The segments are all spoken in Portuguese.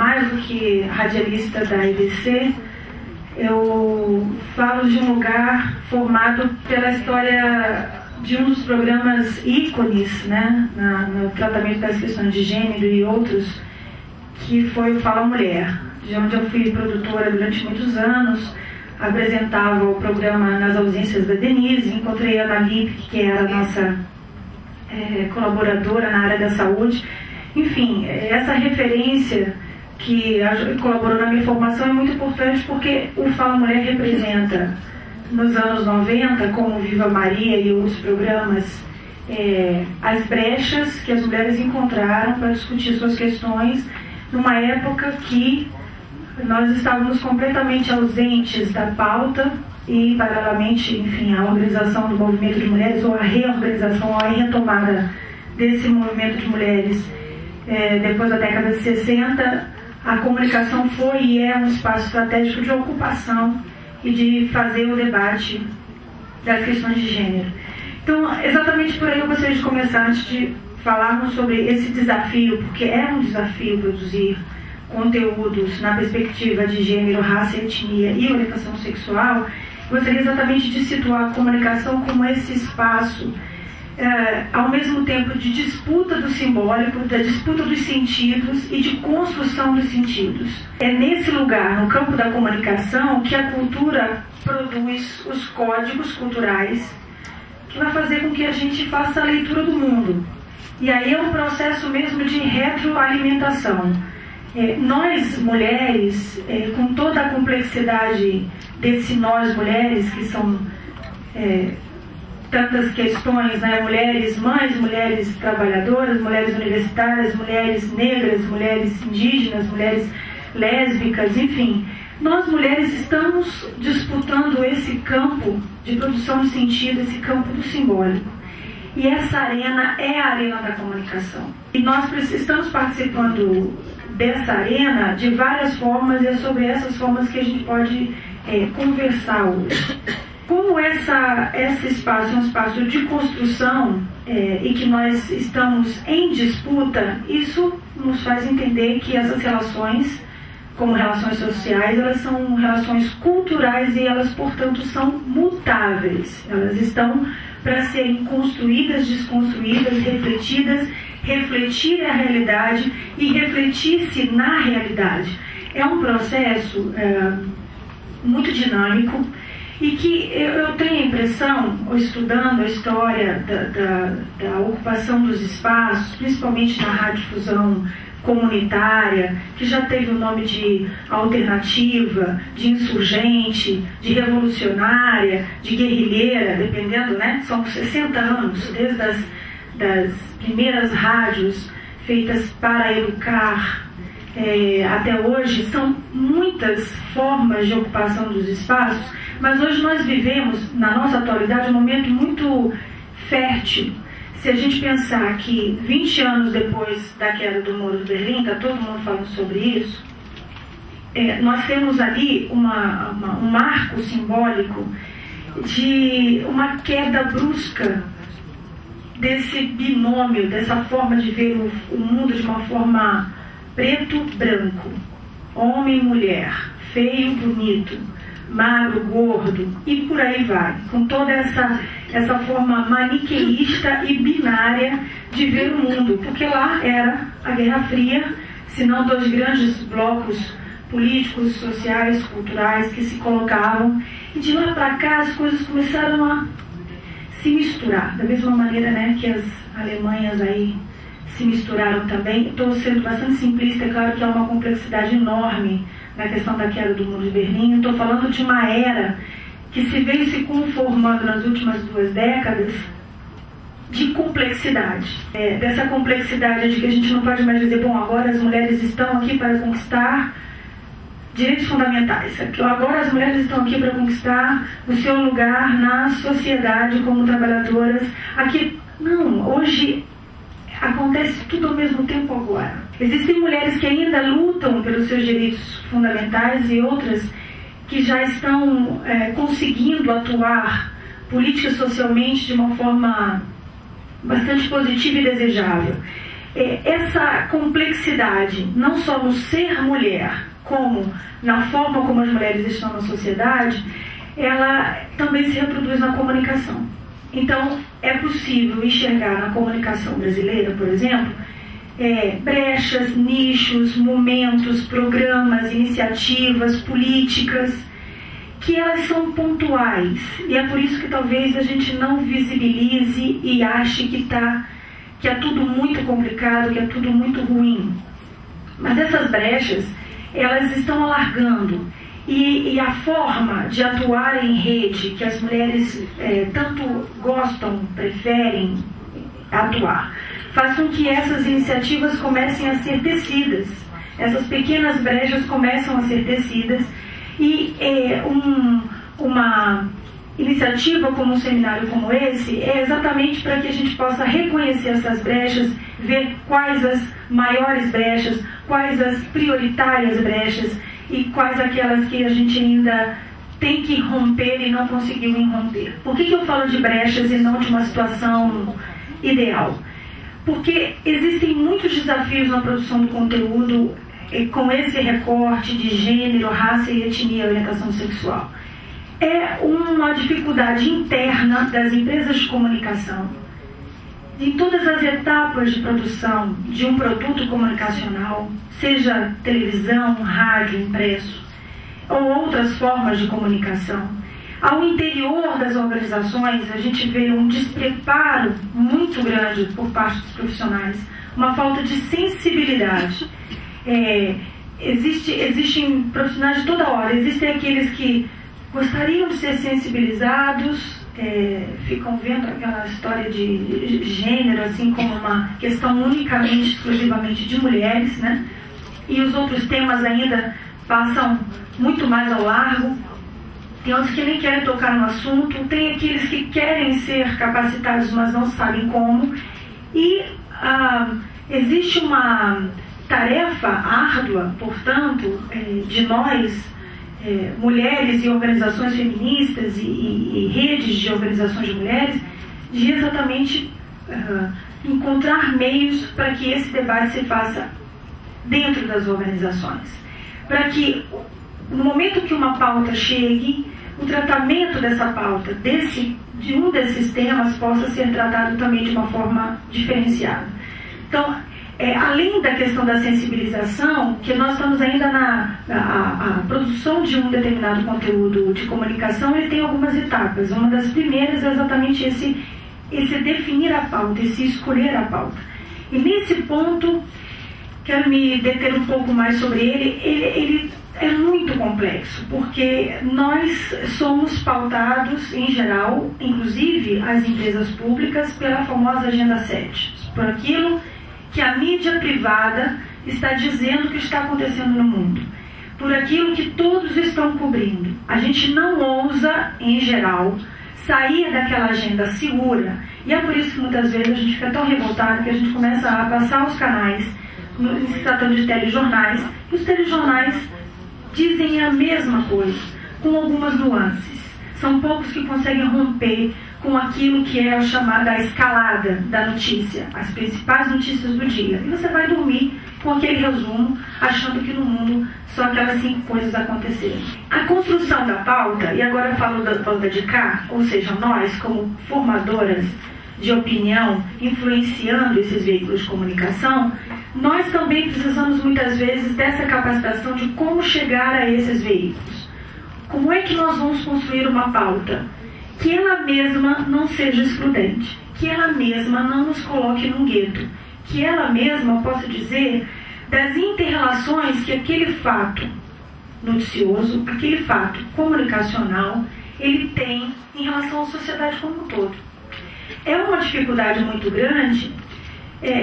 mais do que radialista da EBC, eu falo de um lugar formado pela história de um dos programas ícones, né, no tratamento das questões de gênero e outros, que foi o Fala Mulher, de onde eu fui produtora durante muitos anos, apresentava o programa nas ausências da Denise, encontrei a Ana Lippe, que era a nossa colaboradora na área da saúde. Enfim, essa referência que colaborou na minha formação é muito importante, porque o Fala Mulher representa, nos anos 90, como Viva Maria e outros programas, as brechas que as mulheres encontraram para discutir suas questões numa época que nós estávamos completamente ausentes da pauta e, paralelamente, enfim, a organização do movimento de mulheres, ou a reorganização, ou a retomada desse movimento de mulheres depois da década de 60, a comunicação foi e é um espaço estratégico de ocupação e de fazer o debate das questões de gênero. Então, exatamente por aí eu gostaria de começar, antes de falarmos sobre esse desafio, porque é um desafio produzir conteúdos na perspectiva de gênero, raça, etnia e orientação sexual. Gostaria exatamente de situar a comunicação como esse espaço, ao mesmo tempo de disputa do simbólico, da disputa dos sentidos e de construção dos sentidos. É nesse lugar, no campo da comunicação, que a cultura produz os códigos culturais que vai fazer com que a gente faça a leitura do mundo. E aí é um processo mesmo de retroalimentação. Nós, mulheres, com toda a complexidade desse nós, mulheres, que são tantas questões, né? Mulheres mães, mulheres trabalhadoras, mulheres universitárias, mulheres negras, mulheres indígenas, mulheres lésbicas, enfim. Nós, mulheres, estamos disputando esse campo de produção de sentido, esse campo do simbólico. E essa arena é a arena da comunicação. E nós estamos participando dessa arena de várias formas, e é sobre essas formas que a gente pode conversar hoje. Como esse espaço é um espaço de construção e que nós estamos em disputa, isso nos faz entender que essas relações, como relações sociais, elas são relações culturais e elas, portanto, são mutáveis. Elas estão para serem construídas, desconstruídas, refletidas, refletir a realidade e refletir-se na realidade. É um processo muito dinâmico e que eu tenho a impressão, estudando a história da ocupação dos espaços, principalmente na radiodifusão comunitária, que já teve o nome de alternativa, de insurgente, de revolucionária, de guerrilheira, dependendo, né? São 60 anos, desde das primeiras rádios feitas para educar até hoje. São muitas formas de ocupação dos espaços, mas hoje nós vivemos, na nossa atualidade, um momento muito fértil. Se a gente pensar que 20 anos depois da queda do Muro de Berlim, está todo mundo falando sobre isso, nós temos ali um marco simbólico de uma queda brusca desse binômio, dessa forma de ver o mundo de uma forma preto-branco, homem-mulher, feio-bonito, magro, gordo, e por aí vai, com toda essa forma maniqueísta e binária de ver o mundo, porque lá era a Guerra Fria, se não dois grandes blocos políticos, sociais, culturais que se colocavam, e de lá para cá as coisas começaram a se misturar, da mesma maneira, né, que as Alemanhas aí se misturaram também. Estou sendo bastante simplista, é claro que há uma complexidade enorme na questão da queda do Muro de Berlim. Estou falando de uma era que se vem se conformando nas últimas 2 décadas de complexidade. Dessa complexidade de que a gente não pode mais dizer, bom, agora as mulheres estão aqui para conquistar direitos fundamentais. Agora as mulheres estão aqui para conquistar o seu lugar na sociedade como trabalhadoras. Aqui, não, hoje acontece tudo ao mesmo tempo agora. Existem mulheres que ainda lutam pelos seus direitos fundamentais e outras que já estão conseguindo atuar política socialmente de uma forma bastante positiva e desejável. essa complexidade, não só no ser mulher, como na forma como as mulheres estão na sociedade, ela também se reproduz na comunicação. Então, é possível enxergar na comunicação brasileira, por exemplo, brechas, nichos, momentos, programas, iniciativas, políticas, que elas são pontuais. E é por isso que talvez a gente não visibilize e ache que é tudo muito complicado, que é tudo muito ruim. Mas essas brechas, elas estão alargando. E a forma de atuar em rede, que as mulheres tanto gostam, preferem atuar, faz com que essas iniciativas comecem a ser tecidas. Essas pequenas brechas começam a ser tecidas. E uma iniciativa como um seminário como esse é exatamente para que a gente possa reconhecer essas brechas, ver quais as maiores brechas, quais as prioritárias brechas e quais aquelas que a gente ainda tem que romper e não conseguiu romper. Por que eu falo de brechas e não de uma situação ideal? Porque existem muitos desafios na produção do conteúdo com esse recorte de gênero, raça e etnia e orientação sexual. É uma dificuldade interna das empresas de comunicação, em todas as etapas de produção de um produto comunicacional, seja televisão, rádio, impresso, ou outras formas de comunicação. Ao interior das organizações, a gente vê um despreparo muito grande por parte dos profissionais, uma falta de sensibilidade. Existem profissionais de toda hora, existem aqueles que gostariam de ser sensibilizados, ficam vendo aquela história de gênero assim como uma questão unicamente, exclusivamente de mulheres, né? E os outros temas ainda passam muito mais ao largo. Tem outros que nem querem tocar no assunto, tem aqueles que querem ser capacitados, mas não sabem como. E existe uma tarefa árdua, portanto, de nós, mulheres e organizações feministas e redes de organizações de mulheres, de exatamente encontrar meios para que esse debate se faça dentro das organizações. Para que, no momento que uma pauta chegue, o tratamento dessa pauta, de um desses temas, possa ser tratado também de uma forma diferenciada. Então, além da questão da sensibilização, que nós estamos ainda a produção de um determinado conteúdo de comunicação, ele tem algumas etapas. Uma das primeiras é exatamente esse definir a pauta, esse escolher a pauta. E nesse ponto, quero me deter um pouco mais sobre ele. Ele é muito complexo, porque nós somos pautados, em geral, inclusive as empresas públicas, pela famosa Agenda 7, por aquilo que a mídia privada está dizendo que está acontecendo no mundo, por aquilo que todos estão cobrindo. A gente não ousa, em geral, sair daquela agenda segura, e é por isso que muitas vezes a gente fica tão revoltado que a gente começa a passar os canais, se tratando de telejornais, e os telejornais dizem a mesma coisa, com algumas nuances. São poucos que conseguem romper com aquilo que é a chamada escalada da notícia, as principais notícias do dia. E você vai dormir com aquele resumo, achando que no mundo só aquelas 5 coisas aconteceram. A construção da pauta, e agora eu falo da banda de cá, ou seja, nós como formadoras de opinião, influenciando esses veículos de comunicação, nós também precisamos muitas vezes dessa capacitação de como chegar a esses veículos. Como é que nós vamos construir uma pauta que ela mesma não seja excludente, que ela mesma não nos coloque num gueto, que ela mesma possa dizer das inter-relações que aquele fato noticioso, aquele fato comunicacional, ele tem em relação à sociedade como um todo. É uma dificuldade muito grande,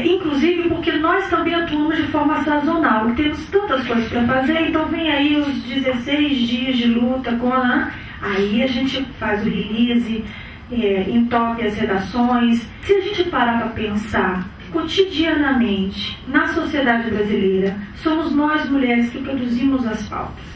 inclusive porque nós também atuamos de forma sazonal. Temos tantas coisas para fazer, então vem aí os 16 dias de luta aí a gente faz o release, entope as redações. Se a gente parar para pensar cotidianamente na sociedade brasileira, somos nós mulheres que produzimos as pautas.